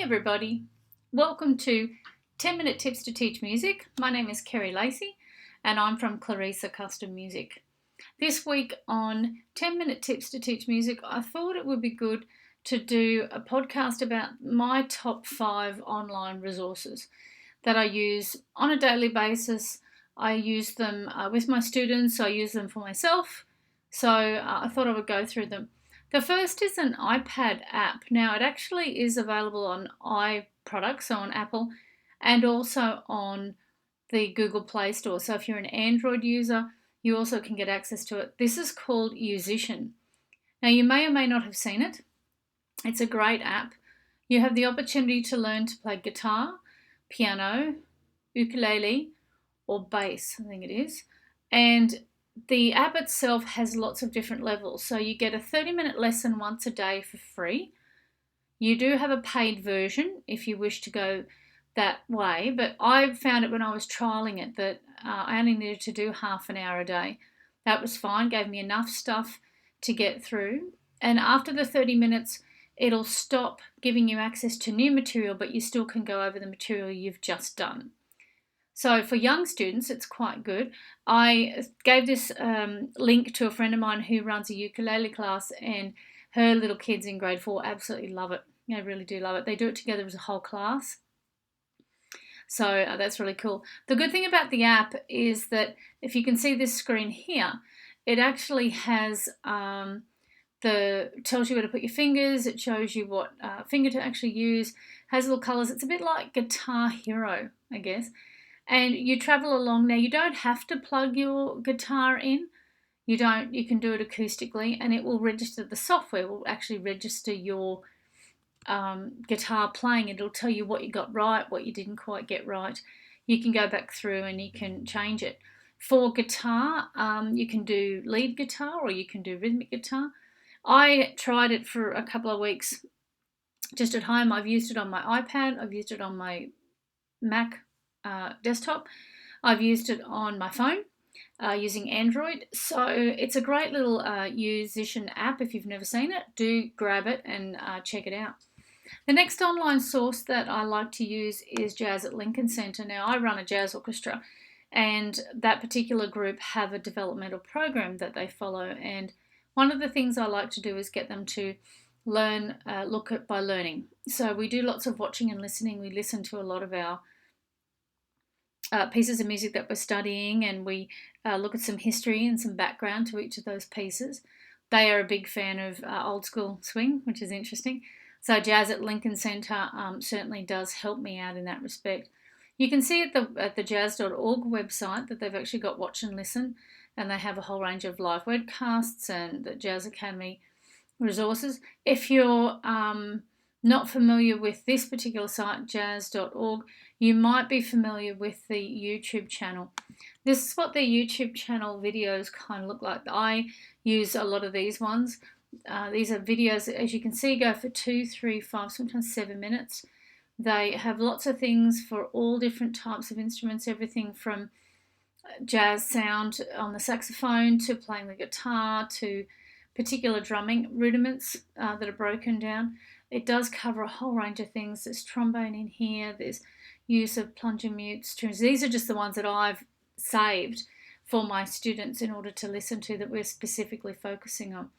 everybody, welcome to 10-minute tips to teach music. My name is Kerry Lacey and I'm from Clarissa Custom Music. This week on 10-minute tips to teach music, I thought it would be good to do a podcast about my top 5 online resources that I use on a daily basis. I use them with my students, I use them for myself, so I thought I would go through them. The first is an iPad app. Now, it actually is available on iProducts, so on Apple, and also on the Google Play Store. So if you're an Android user, you also can get access to it. This is called Yousician. Now, you may or may not have seen it. It's a great app. You have the opportunity to learn to play guitar, piano, ukulele, or bass, I think it is. And the app itself has lots of different levels. So you get a 30-minute lesson once a day for free. You do have a paid version if you wish to go that way, but I found it when I was trialing it that I only needed to do half an hour a day. That was fine, gave me enough stuff to get through. And after the 30 minutes, it'll stop giving you access to new material, but you still can go over the material you've just done. So for young students, it's quite good. I gave this link to a friend of mine who runs a ukulele class, and her little kids in grade 4 absolutely love it. They really do love it. They do it together as a whole class. So that's really cool. The good thing about the app is that if you can see this screen here, it actually has tells you where to put your fingers. It shows you what finger to actually use. Has little colours. It's a bit like Guitar Hero, I guess. And you travel along. Now, you don't have to plug your guitar in. You can do it acoustically, and it will register. The software will actually register your guitar playing. It'll tell you what you got right, what you didn't quite get right. You can go back through and you can change it. For guitar, you can do lead guitar or you can do rhythmic guitar. I tried it for a couple of weeks just at home. I've used it on my iPad. I've used it on my Mac desktop. I've used it on my phone using Android. So it's a great little Yousician app. If you've never seen it, do grab it and check it out. The next online source that I like to use is Jazz at Lincoln Center. Now, I run a jazz orchestra, and that particular group have a developmental program that they follow. And one of the things I like to do is get them to learn, look at by learning. So we do lots of watching and listening. We listen to a lot of our pieces of music that we're studying, and we look at some history and some background to each of those pieces. They are a big fan of old school swing, which is interesting. So Jazz at Lincoln Center certainly does help me out in that respect. You can see at the jazz.org website that they've actually got watch and listen, and they have a whole range of live webcasts and the Jazz Academy resources. If you're not familiar with this particular site, jazz.org, you might be familiar with the YouTube channel. This is what the YouTube channel videos kind of look like. I use a lot of these ones. These are videos, as you can see, go for 2, 3, 5, sometimes 7 minutes. They have lots of things for all different types of instruments, everything from jazz sound on the saxophone to playing the guitar to particular drumming rudiments that are broken down. It does cover a whole range of things. There's trombone in here. There's use of plunger mutes, tunes. These are just the ones that I've saved for my students in order to listen to that we're specifically focusing on.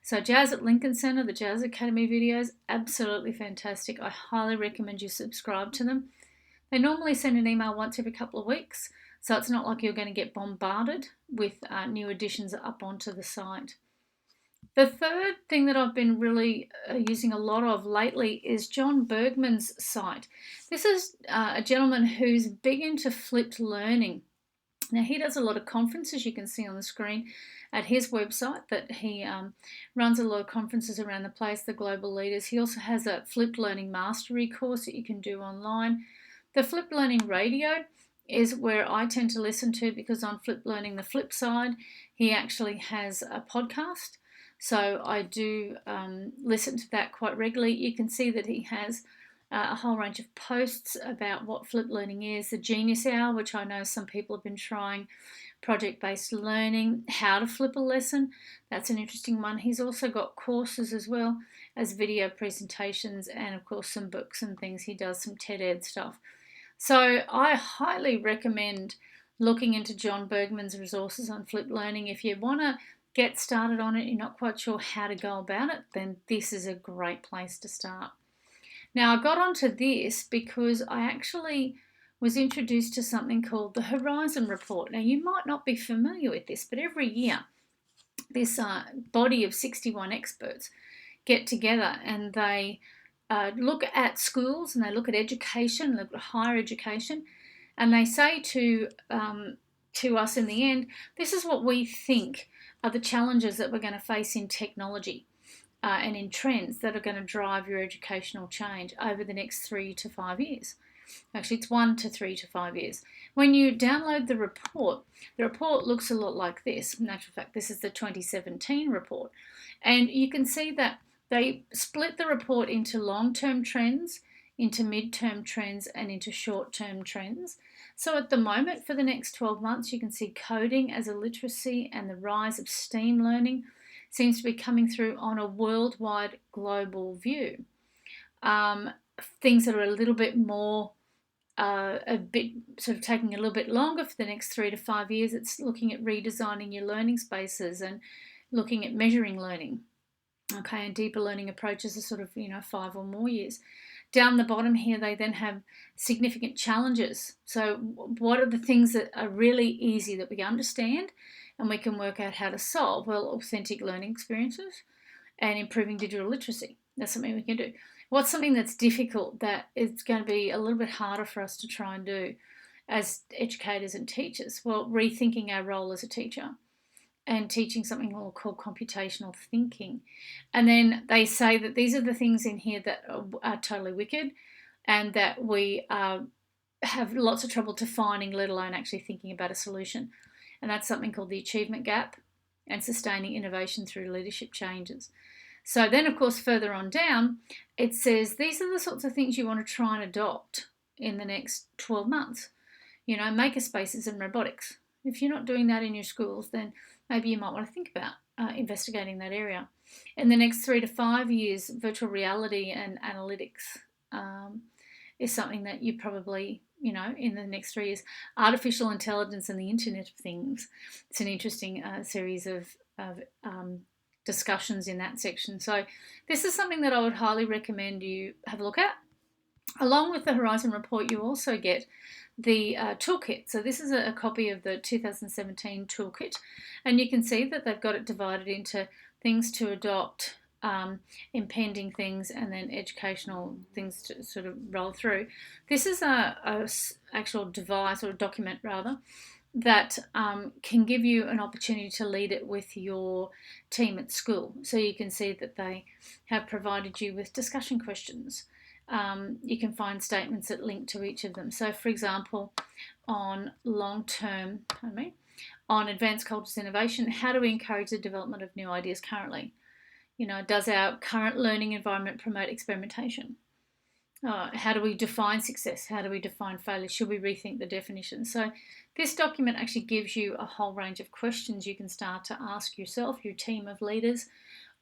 So Jazz at Lincoln Center, the Jazz Academy videos, absolutely fantastic. I highly recommend you subscribe to them. They normally send an email once every couple of weeks, so it's not like you're going to get bombarded with new additions up onto the site. The third thing that I've been really using a lot of lately is John Bergman's site. This is a gentleman who's big into flipped learning. Now, he does a lot of conferences, you can see on the screen at his website that he runs a lot of conferences around the place, the global leaders. He also has a flipped learning mastery course that you can do online. The flipped learning radio is where I tend to listen to, because on Flipped Learning, the flip side, he actually has a podcast. So I do listen to that quite regularly. You can see that he has a whole range of posts about what flipped learning is, the Genius Hour, which I know some people have been trying, project-based learning, how to flip a lesson. That's an interesting one. He's also got courses as well, as video presentations, and of course some books and things. He does some TED Ed stuff. So I highly recommend looking into John Bergman's resources on flipped learning. If you want to get started on it, you're not quite sure how to go about it, then this is a great place to start. Now, I got onto this because I actually was introduced to something called the Horizon Report. Now, you might not be familiar with this, but every year this body of 61 experts get together and they look at schools and they look at education, look at higher education, and they say to us in the end, this is what we think are the challenges that we're going to face in technology and in trends that are going to drive your educational change over the next 3 to 5 years. Actually, it's 1 to 3 to 5 years. When you download the report looks a lot like this. In actual fact, this is the 2017 report. And you can see that they split the report into long-term trends, into mid-term trends, and into short-term trends. So at the moment, for the next 12 months, you can see coding as a literacy and the rise of STEAM learning seems to be coming through on a worldwide global view. Things that are a little bit more, a bit sort of taking a little bit longer for the next 3 to 5 years, it's looking at redesigning your learning spaces and looking at measuring learning. Okay, and deeper learning approaches are sort of, 5 or more years. Down the bottom here, they then have significant challenges. So what are the things that are really easy that we understand and we can work out how to solve? Well, authentic learning experiences and improving digital literacy. That's something we can do. What's something that's difficult that it's going to be a little bit harder for us to try and do as educators and teachers? Well, rethinking our role as a teacher and teaching something called computational thinking. And then they say that these are the things in here that are totally wicked and that we have lots of trouble defining, let alone actually thinking about a solution. And that's something called the achievement gap and sustaining innovation through leadership changes. So then, of course, further on down, it says these are the sorts of things you want to try and adopt in the next 12 months. Makerspaces and robotics. If you're not doing that in your schools, then maybe you might want to think about investigating that area. In the next 3 to 5 years, virtual reality and analytics is something that you probably, in the next 3 years. Artificial intelligence and the Internet of Things. It's an interesting series of discussions in that section. So this is something that I would highly recommend you have a look at. Along with the Horizon Report, you also get the Toolkit. So this is a copy of the 2017 Toolkit, and you can see that they've got it divided into things to adopt, impending things, and then educational things to sort of roll through. This is a actual device, or a document rather, that can give you an opportunity to lead it with your team at school. So you can see that they have provided you with discussion questions. You can find statements that link to each of them. So, for example, on on advanced cultures innovation, how do we encourage the development of new ideas currently? Does our current learning environment promote experimentation? How do we define success? How do we define failure? Should we rethink the definition? So this document actually gives you a whole range of questions you can start to ask yourself, your team of leaders,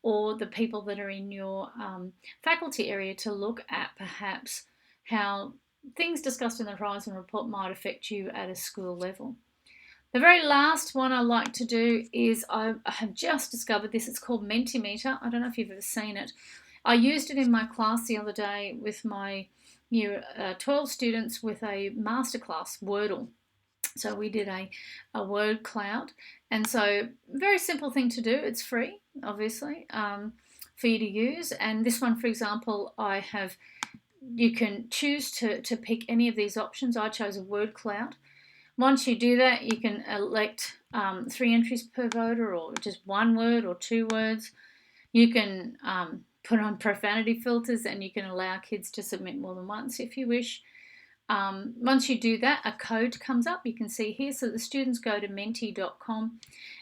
or the people that are in your faculty area to look at perhaps how things discussed in the Horizon Report might affect you at a school level. The very last one I like to do is I have just discovered this. It's called Minty Meter. I don't know if you've ever seen it. I used it in my class the other day with my year 12 students with a masterclass, Wordle. So we did a word cloud. And so very simple thing to do. It's free, obviously, for you to use. And this one, for example, you can choose to pick any of these options. I chose a word cloud. Once you do that, you can elect 3 entries per voter, or just 1 word or 2 words. You can put on profanity filters, and you can allow kids to submit more than once if you wish. Once you do that, a code comes up. You can see here. So the students go to menti.com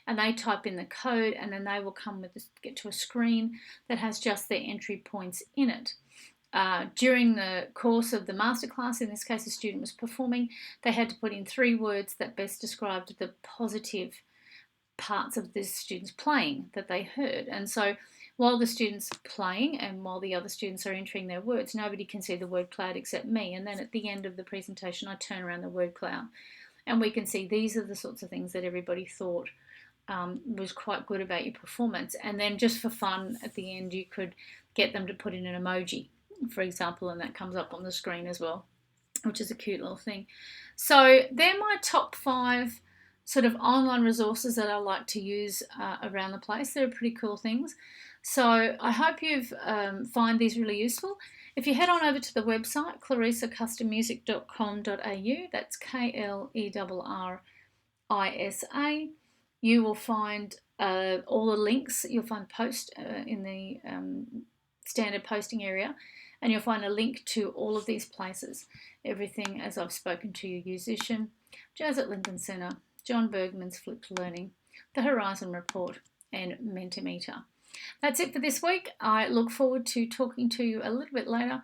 and they type in the code, and then they will get to a screen that has just their entry points in it. During the course of the masterclass, in this case the student was performing, they had to put in 3 words that best described the positive parts of this student's playing that they heard. And so while the students are playing and while the other students are entering their words, nobody can see the word cloud except me. And then at the end of the presentation, I turn around the word cloud, and we can see these are the sorts of things that everybody thought was quite good about your performance. And then just for fun, at the end, you could get them to put in an emoji, for example, and that comes up on the screen as well, which is a cute little thing. So they're my top 5 sort of online resources that I like to use around the place. They're pretty cool things. So I hope you've find these really useful. If you head on over to the website, clarissacustommusic.com.au, that's KLERRISA, you will find all the links. You'll find post in the standard posting area, and you'll find a link to all of these places. Everything as I've spoken to you: Yousician, Jazz at Lincoln Centre, John Bergman's Flipped Learning, the Horizon Report, and Minty Meter. That's it for this week. I look forward to talking to you a little bit later